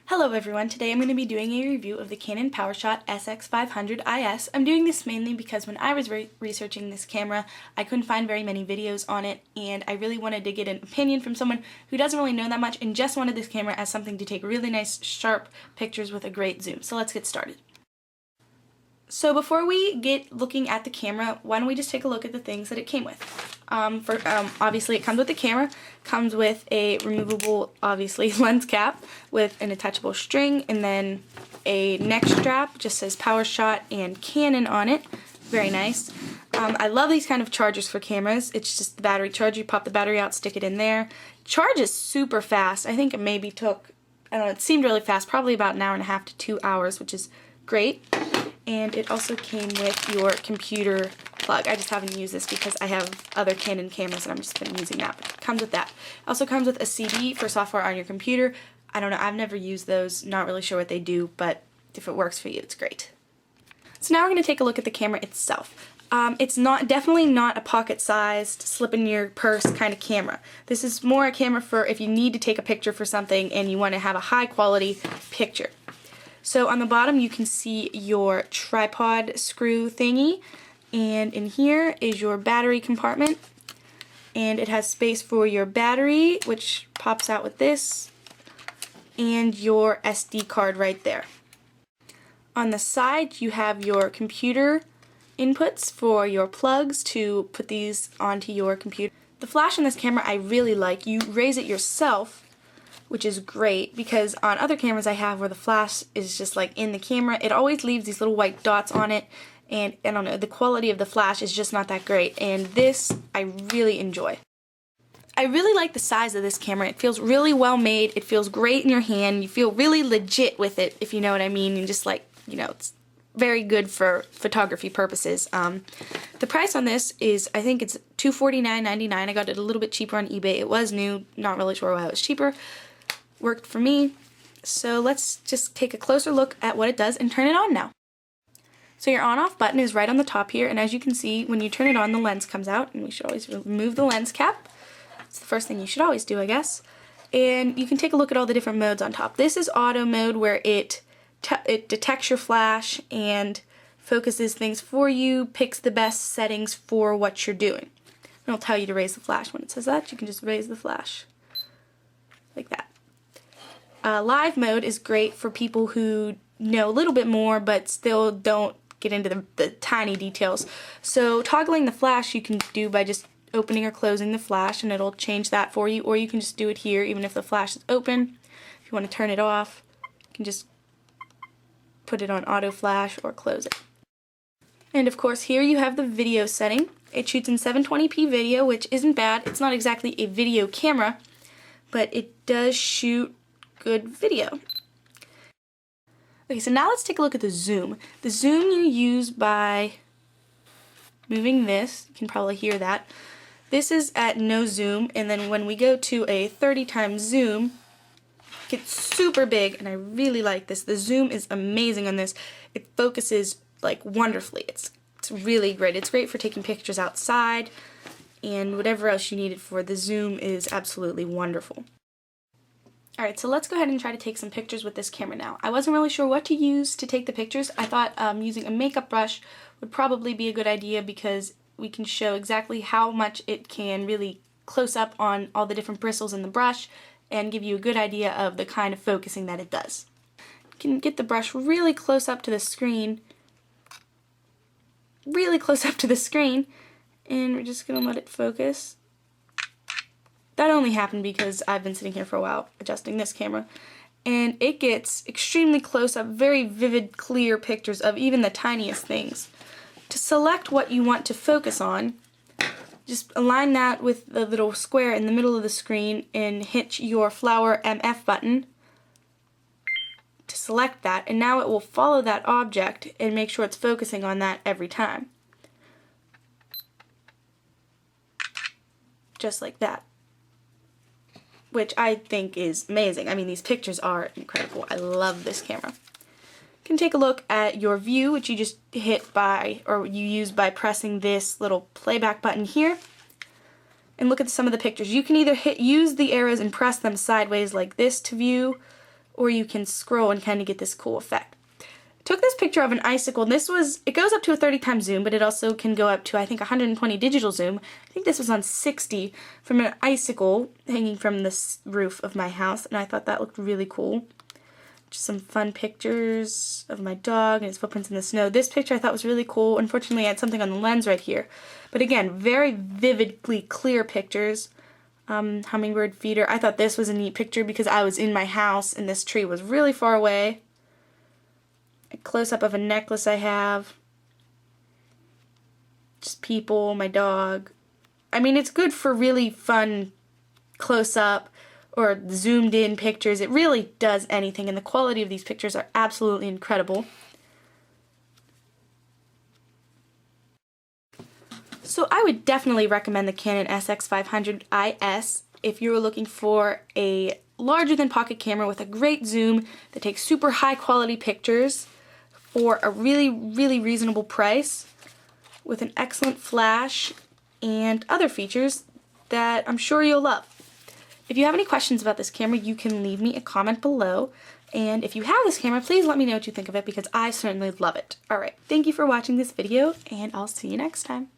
Hello everyone, today I'm going to be doing a review of the Canon PowerShot SX500 IS. I'm doing this mainly because when I was researching this camera, I couldn't find very many videos on it, and I really wanted to get an opinion from someone who doesn't really know that much and just wanted this camera as something to take really nice, sharp pictures with a great zoom. So let's get started. So before we get looking at the camera, why don't we just take a look at the things that it came with. Obviously it comes with the camera, comes with a removable, obviously, lens cap with an attachable string, and then a neck strap, just says PowerShot and Canon on it. Very nice. I love these kind of chargers for cameras. It's just the battery charger. You pop the battery out, stick it in there. Charges super fast. I think it maybe took, I don't know, it seemed really fast, probably about an hour and a half to 2 hours, which is great. And it also came with your computer plug. I just haven't used this because I have other Canon cameras and I'm just been using that. But it comes with that. It also comes with a CD for software on your computer. I don't know, I've never used those, not really sure what they do, but if it works for you, it's great. So now we're going to take a look at the camera itself. It's definitely not a pocket-sized, slip in your purse kind of camera. This is more a camera for if you need to take a picture for something and you want to have a high-quality picture. So on the bottom you can see your tripod screw thingy, and in here is your battery compartment, and it has space for your battery, which pops out with this, and your SD card right there. On the side you have your computer inputs for your plugs to put these onto your computer. The flash on this camera I really like. You raise it yourself, which is great, because on other cameras I have where the flash is just like in the camera, it always leaves these little white dots on it, and I don't know, the quality of the flash is just not that great, and this I really enjoy. I really like the size of this camera. It feels really well made, it feels great in your hand, you feel really legit with it, if you know what I mean, and just like, you know, it's very good for photography purposes. The price on this is, I think it's $249.99. I got it a little bit cheaper on eBay. It was new, not really sure why it was cheaper. Worked for me. So let's just take a closer look at what it does and turn it on now. So your on-off button is right on the top here, and as you can see, when you turn it on, the lens comes out, and we should always remove the lens cap. It's the first thing you should always do, I guess. And you can take a look at all the different modes on top. This is auto mode, where it detects your flash and focuses things for you, picks the best settings for what you're doing. It'll tell you to raise the flash. When it says that, you can just raise the flash like that. Live mode is great for people who know a little bit more but still don't get into the tiny details. So toggling the flash you can do by just opening or closing the flash, and it'll change that for you, or you can just do it here even if the flash is open. If you want to turn it off, you can just put it on auto flash or close it. And of course here you have the video setting. It shoots in 720p video, which isn't bad. It's not exactly a video camera, but it does shoot good video. Okay, so now let's take a look at the zoom. The zoom you use by moving this. You can probably hear that. This is at no zoom, and then when we go to a 30 times zoom, it gets super big, and I really like this. The zoom is amazing on this. It focuses like wonderfully. It's really great. It's great for taking pictures outside and whatever else you need it for. The zoom is absolutely wonderful. Alright, so let's go ahead and try to take some pictures with this camera now. I wasn't really sure what to use to take the pictures. I thought using a makeup brush would probably be a good idea because we can show exactly how much it can really close up on all the different bristles in the brush and give you a good idea of the kind of focusing that it does. You can get the brush really close up to the screen, and we're just going to let it focus. That only happened because I've been sitting here for a while adjusting this camera, and it gets extremely close up, very vivid, clear pictures of even the tiniest things. To select what you want to focus on, just align that with the little square in the middle of the screen and hit your flower MF button to select that, and now it will follow that object and make sure it's focusing on that every time. Just like that. Which I think is amazing. I mean, these pictures are incredible. I love this camera. You can take a look at your view, which you just hit by, or you use by pressing this little playback button here. And look at some of the pictures. You can either use the arrows and press them sideways like this to view, or you can scroll and kind of get this cool effect. Took this picture of an icicle, and it goes up to a 30x zoom, but it also can go up to, I think, 120 digital zoom. I think this was on 60 from an icicle hanging from this roof of my house, and I thought that looked really cool. Just some fun pictures of my dog and his footprints in the snow. This picture I thought was really cool. Unfortunately, I had something on the lens right here. But again, very vividly clear pictures. Hummingbird feeder. I thought this was a neat picture because I was in my house and this tree was really far away. A close-up of a necklace I have. Just people, my dog. I mean, it's good for really fun close-up or zoomed in pictures. It really does anything, and the quality of these pictures are absolutely incredible. So I would definitely recommend the Canon SX500 IS if you're looking for a larger than pocket camera with a great zoom that takes super high quality pictures for a really, really reasonable price with an excellent flash and other features that I'm sure you'll love. If you have any questions about this camera, you can leave me a comment below. And if you have this camera, please let me know what you think of it because I certainly love it. Alright, thank you for watching this video, and I'll see you next time.